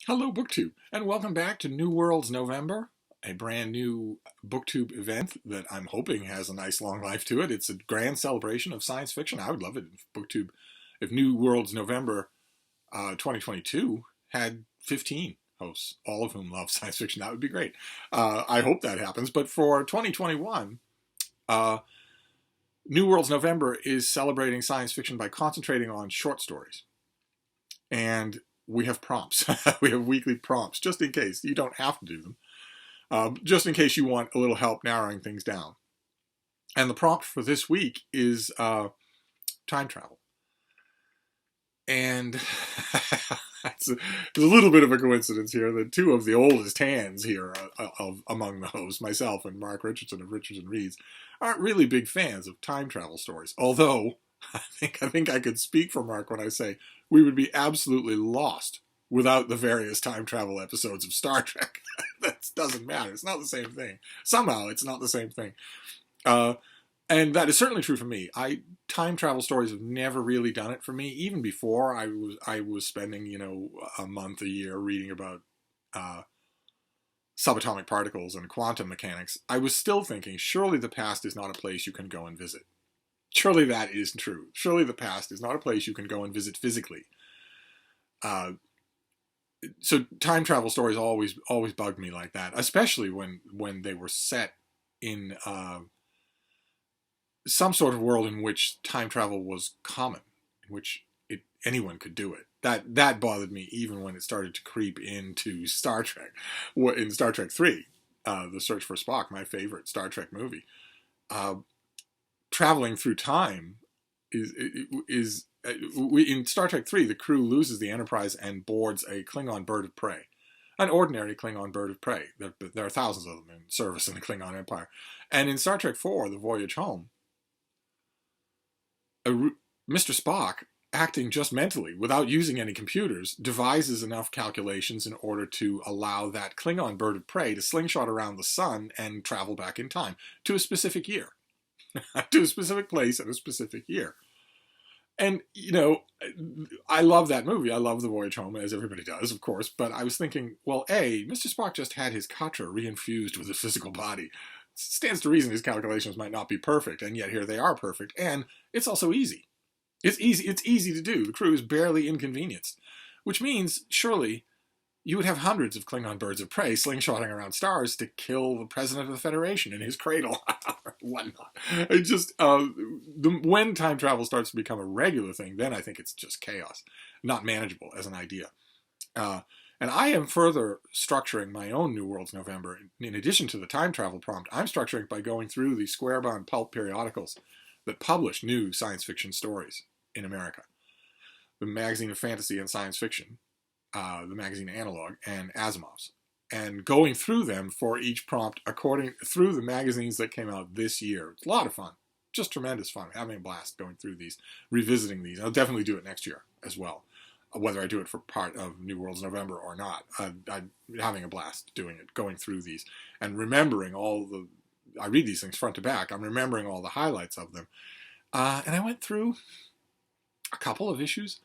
Hello, BookTube, and welcome back to New Worlds November, a brand new BookTube event that I'm hoping has a nice long life to it. It's a grand celebration of science fiction. I would love it if BookTube, if New Worlds November 2022 had 15 hosts, all of whom love science fiction. That would be great. I hope that happens. But for 2021, New Worlds November is celebrating science fiction by concentrating on short stories. And we have prompts. We have weekly prompts, just in case. You don't have to do them. Just in case you want a little help narrowing things down. And the prompt for this week is time travel. And it's a little bit of a coincidence here that two of the oldest hands here among the hosts, myself and Mark Richardson of Richardson Reads, aren't really big fans of time travel stories. Although, I think I could speak for Mark when I say we would be absolutely lost without the various time travel episodes of Star Trek. That doesn't matter. It's not the same thing. Somehow, it's not the same thing. And that is certainly true for me. Time travel stories have never really done it for me. Even before I was spending, a month a year reading about subatomic particles and quantum mechanics, I was still thinking, surely the past is not a place you can go and visit. Surely that is true. Surely the past is not a place you can go and visit physically. So time travel stories always bugged me like that, especially when they were set in some sort of world in which time travel was common, in which anyone could do it. That bothered me even when it started to creep into Star Trek. In Star Trek 3, The Search for Spock, my favorite Star Trek movie, traveling through time is in Star Trek 3, the crew loses the Enterprise and boards a Klingon bird of prey, an ordinary Klingon bird of prey. There are thousands of them in service in the Klingon Empire. And in Star Trek 4, The Voyage Home, Mr. Spock, acting just mentally, without using any computers, devises enough calculations in order to allow that Klingon bird of prey to slingshot around the sun and travel back in time to a specific year. To a specific place at a specific year. And, I love that movie. I love The Voyage Home, as everybody does, of course. But I was thinking, well, Mr. Spock just had his Katra reinfused with his physical body. It stands to reason his calculations might not be perfect, and yet here they are perfect. And it's also easy. It's easy to do. The crew is barely inconvenienced. Which means, surely, you would have hundreds of Klingon birds of prey slingshotting around stars to kill the president of the Federation in his cradle. Whatnot. It just, when time travel starts to become a regular thing, then I think it's just chaos. Not manageable as an idea. And I am further structuring my own New Worlds November. In addition to the time travel prompt, I'm structuring it by going through the square-bound pulp periodicals that publish new science fiction stories in America. The Magazine of Fantasy and Science Fiction, the magazine Analog, and Asimov's, and going through them for each prompt through the magazines that came out this year. It's a lot of fun, just tremendous fun. Having a blast going through these, revisiting these. I'll definitely do it next year as well, whether I do it for part of New Worlds November or not. I'm having a blast doing it, going through these and remembering I read these things front to back. I'm remembering all the highlights of them, and I went through a couple of issues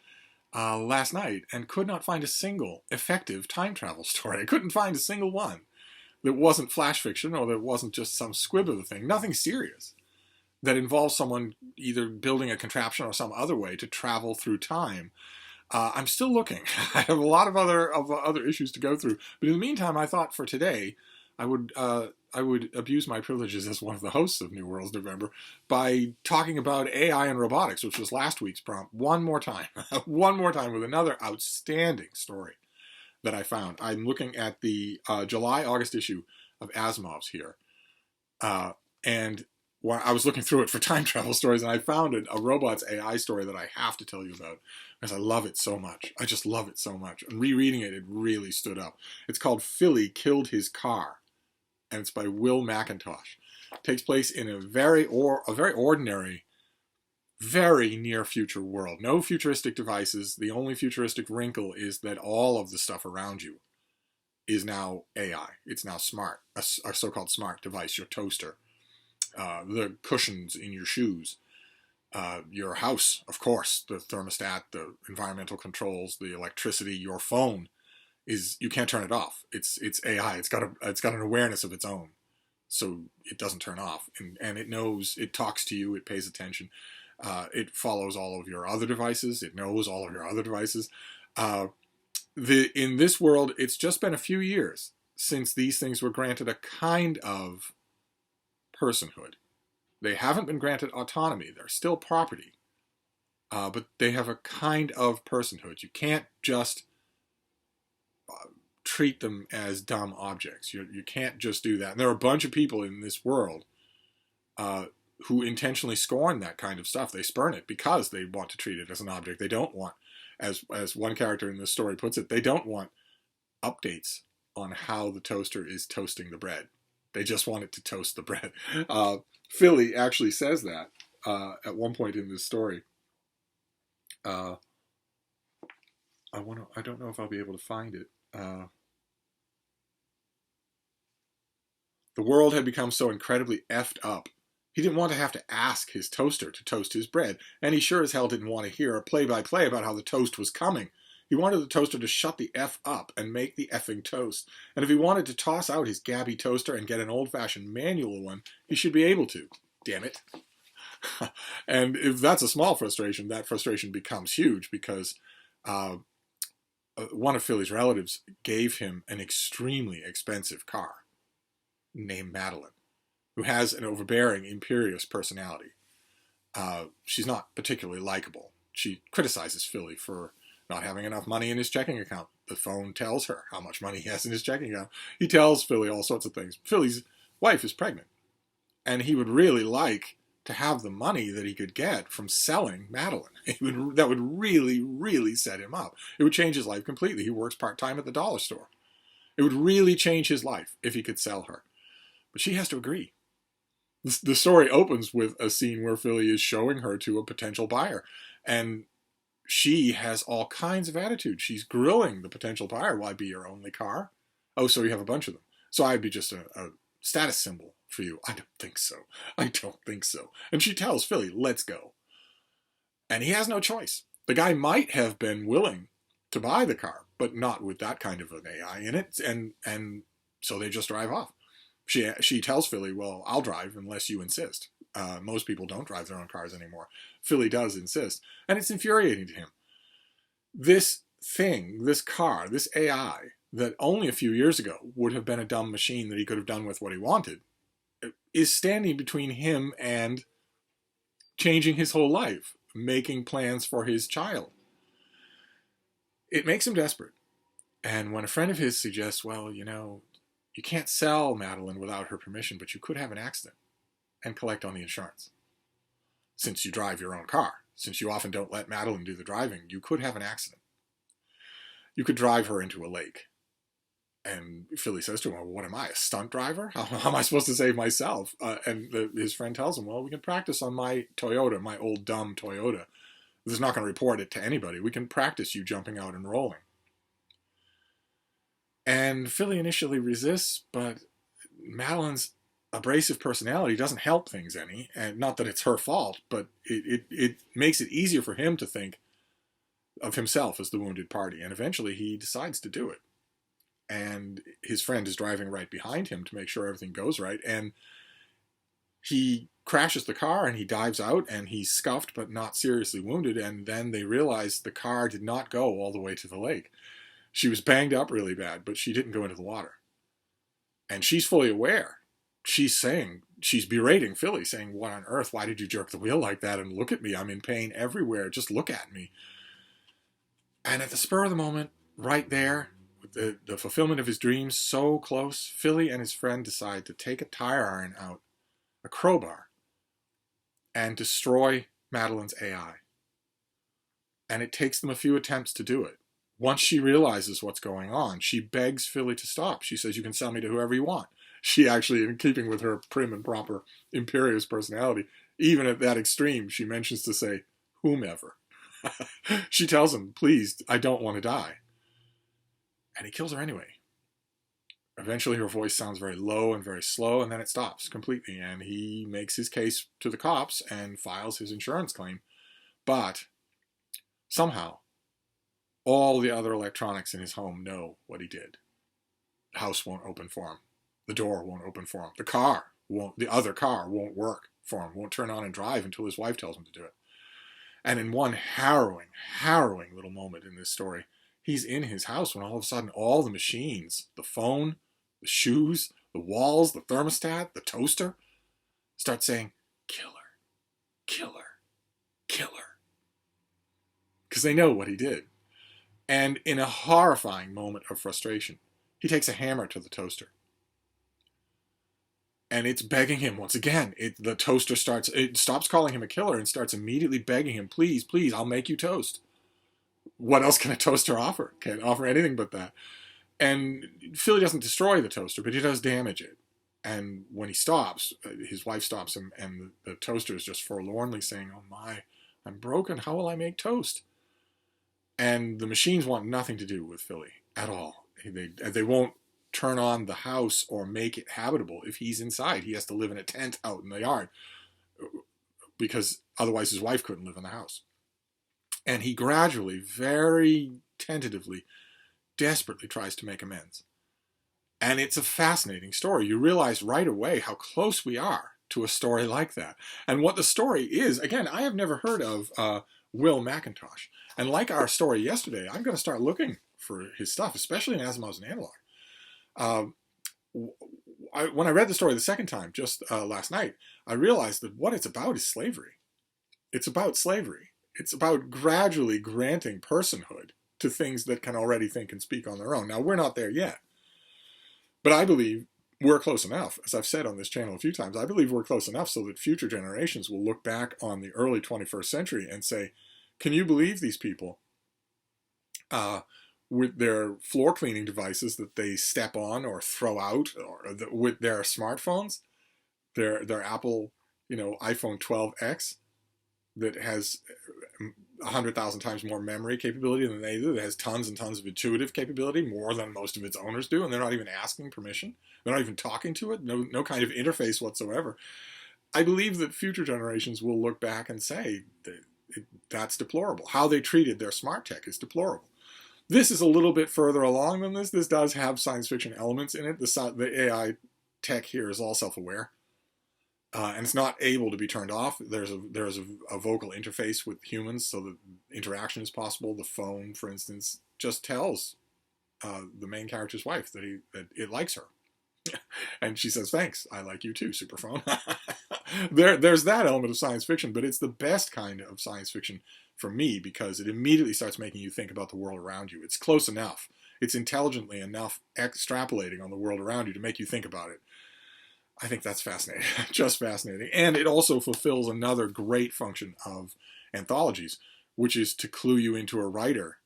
last night and could not find a single effective time travel story. I couldn't find a single one that wasn't flash fiction or that wasn't just some squib of a thing. Nothing serious that involves someone either building a contraption or some other way to travel through time. I'm still looking. I have a lot of other issues to go through. But in the meantime, I thought for today, I would abuse my privileges as one of the hosts of New Worlds November by talking about AI and robotics, which was last week's prompt, one more time. One more time with another outstanding story that I found. I'm looking at the July-August issue of Asimov's here. And I was looking through it for time travel stories, and I found a robots AI story that I have to tell you about because I love it so much. I just love it so much. And rereading it, it really stood up. It's called Philly Killed His Car, and it's by Will McIntosh. It takes place in a very ordinary, very near future world. No futuristic devices. The only futuristic wrinkle is that all of the stuff around you is now AI. It's now smart, a so-called smart device, your toaster, the cushions in your shoes, your house, of course, the thermostat, the environmental controls, the electricity, your phone is you can't turn it off. It's AI. It's got an awareness of its own, so it doesn't turn off, and it knows. It talks to you. It pays attention. It follows all of your other devices. It knows all of your other devices. Uh, in this world, it's just been a few years since these things were granted a kind of personhood. They haven't been granted autonomy. They're still property, but they have a kind of personhood. You can't just treat them as dumb objects. You can't just do that. And there are a bunch of people in this world who intentionally scorn that kind of stuff. They spurn it because they want to treat it as an object. They don't want, as one character in this story puts it, they don't want updates on how the toaster is toasting the bread. They just want it to toast the bread. Philly actually says that at one point in this story. I don't know if I'll be able to find it. The world had become so incredibly effed up. He didn't want to have to ask his toaster to toast his bread, and he sure as hell didn't want to hear a play-by-play about how the toast was coming. He wanted the toaster to shut the F up and make the effing toast. And if he wanted to toss out his gabby toaster and get an old-fashioned manual one, he should be able to. Damn it. And if that's a small frustration, that frustration becomes huge because one of Philly's relatives gave him an extremely expensive car named Madeline, who has an overbearing, imperious personality. She's not particularly likable. She criticizes Philly for not having enough money in his checking account. The phone tells her how much money he has in his checking account. He tells Philly all sorts of things. Philly's wife is pregnant, and he would really like to have the money that he could get from selling Madeline. That would really, really set him up. It would change his life completely. He works part-time at the dollar store. It would really change his life if he could sell her. But she has to agree. The story opens with a scene where Philly is showing her to a potential buyer. And she has all kinds of attitude. She's grilling the potential buyer. Will I be your only car? Oh, so you have a bunch of them. So I'd be just a status symbol for you. I don't think so. I don't think so. And she tells Philly, let's go. And he has no choice. The guy might have been willing to buy the car, but not with that kind of an AI in it. And so they just drive off. She tells Philly, well, I'll drive unless you insist. Most people don't drive their own cars anymore. Philly does insist. And it's infuriating to him. This thing, this car, this AI, that only a few years ago would have been a dumb machine that he could have done with what he wanted, is standing between him and changing his whole life, making plans for his child. It makes him desperate. And when a friend of his suggests, well, you can't sell Madeline without her permission, but you could have an accident and collect on the insurance. Since you drive your own car, since you often don't let Madeline do the driving, you could have an accident. You could drive her into a lake. And Philly says to him, well, what am I, a stunt driver? How am I supposed to save myself? His friend tells him, well, we can practice on my Toyota, my old dumb Toyota. This is not going to report it to anybody. We can practice you jumping out and rolling. And Philly initially resists, but Madeline's abrasive personality doesn't help things any. And not that it's her fault, but it makes it easier for him to think of himself as the wounded party. And eventually he decides to do it. And his friend is driving right behind him to make sure everything goes right. And he crashes the car and he dives out and he's scuffed but not seriously wounded. And then they realize the car did not go all the way to the lake. She was banged up really bad, but she didn't go into the water. And she's fully aware. She's berating Philly, saying, what on earth, why did you jerk the wheel like that? And look at me, I'm in pain everywhere, just look at me. And at the spur of the moment, right there, with the fulfillment of his dreams so close, Philly and his friend decide to take a tire iron out, a crowbar, and destroy Madeline's AI. And it takes them a few attempts to do it. Once she realizes what's going on, she begs Philly to stop. She says, you can sell me to whoever you want. She actually, in keeping with her prim and proper imperious personality, even at that extreme, she mentions to say, whomever. She tells him, please, I don't want to die. And he kills her anyway. Eventually her voice sounds very low and very slow, and then it stops completely. And he makes his case to the cops and files his insurance claim. But somehow, All the other electronics in his home know what he did. The house won't open for him. The door won't open for him. The other car won't work for him, won't turn on and drive until his wife tells him to do it. And in one harrowing, harrowing little moment in this story, he's in his house when all of a sudden all the machines, the phone, the shoes, the walls, the thermostat, the toaster, start saying, killer, killer, killer. Because they know what he did. And in a horrifying moment of frustration, he takes a hammer to the toaster. And it's begging him once again. The toaster stops calling him a killer and starts immediately begging him, please, please, I'll make you toast. What else can a toaster offer? Can't offer anything but that. And Philly doesn't destroy the toaster, but he does damage it. And when he stops, his wife stops him, and the toaster is just forlornly saying, oh my, I'm broken. How will I make toast? And the machines want nothing to do with Philly at all. They won't turn on the house or make it habitable if he's inside. He has to live in a tent out in the yard because otherwise his wife couldn't live in the house. And he gradually, very tentatively, desperately tries to make amends. And it's a fascinating story. You realize right away how close we are to a story like that. And what the story is, again, I have never heard of Will McIntosh. And like our story yesterday, I'm going to start looking for his stuff, especially in Asimov's and Analog. When I read the story the second time, just last night, I realized that what it's about is slavery. It's about slavery. It's about gradually granting personhood to things that can already think and speak on their own. Now, we're not there yet. But I believe we're close enough, as I've said on this channel a few times, I believe we're close enough so that future generations will look back on the early 21st century and say, can you believe these people with their floor cleaning devices that they step on or throw out, or with their smartphones, their Apple, iPhone 12X that has 100,000 times more memory capability than they do, that has tons and tons of intuitive capability, more than most of its owners do, and they're not even asking permission. They're not even talking to it, no kind of interface whatsoever. I believe that future generations will look back and say that's deplorable. How they treated their smart tech is deplorable. This is a little bit further along than this. This does have science fiction elements in it. The AI tech here is all self-aware. And it's not able to be turned off. There's a vocal interface with humans, so that interaction is possible. The phone, for instance, just tells the main character's wife that it likes her, and she says, "Thanks, I like you too, Superphone." There's that element of science fiction, but it's the best kind of science fiction for me because it immediately starts making you think about the world around you. It's close enough. It's intelligently enough extrapolating on the world around you to make you think about it. I think that's fascinating, just fascinating. And it also fulfills another great function of anthologies, which is to clue you into a writer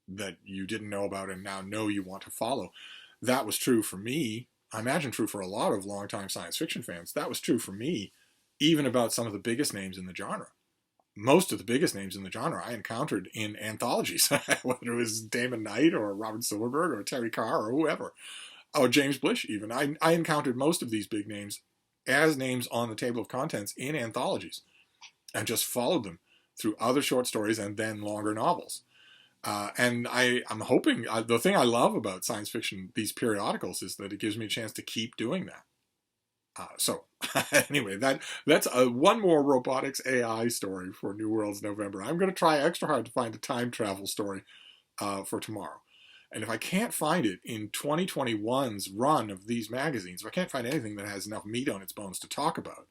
that you didn't know about and now know you want to follow. That was true for me. I imagine true for a lot of longtime science fiction fans. That was true for me, even about some of the biggest names in the genre. Most of the biggest names in the genre I encountered in anthologies, whether it was Damon Knight or Robert Silverberg or Terry Carr or whoever. Oh, James Blish, even. I encountered most of these big names as names on the table of contents in anthologies and just followed them through other short stories and then longer novels. And I'm hoping, the thing I love about science fiction, these periodicals, is that it gives me a chance to keep doing that. So anyway, that's one more robotics AI story for New Worlds November. I'm going to try extra hard to find a time travel story for tomorrow. And if I can't find it in 2021's run of these magazines, if I can't find anything that has enough meat on its bones to talk about,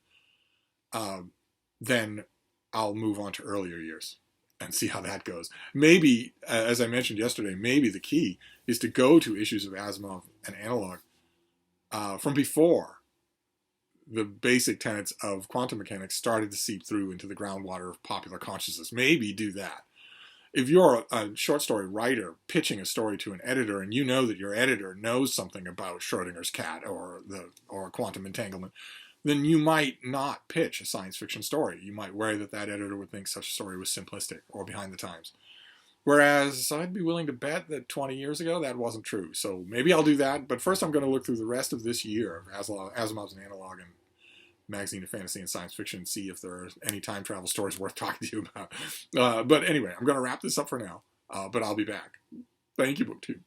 then I'll move on to earlier years and see how that goes. Maybe, as I mentioned yesterday, maybe the key is to go to issues of Asimov and Analog from before the basic tenets of quantum mechanics started to seep through into the groundwater of popular consciousness. Maybe do that. If you're a short story writer pitching a story to an editor and you know that your editor knows something about Schrodinger's cat or quantum entanglement, then you might not pitch a science fiction story. You might worry that editor would think such a story was simplistic or behind the times. Whereas I'd be willing to bet that 20 years ago that wasn't true. So maybe I'll do that. But first I'm going to look through the rest of this year of Asimov's and Analog and Magazine of Fantasy and Science Fiction and see if there are any time travel stories worth talking to you about. But anyway, I'm going to wrap this up for now. but I'll be back. Thank you, BookTube.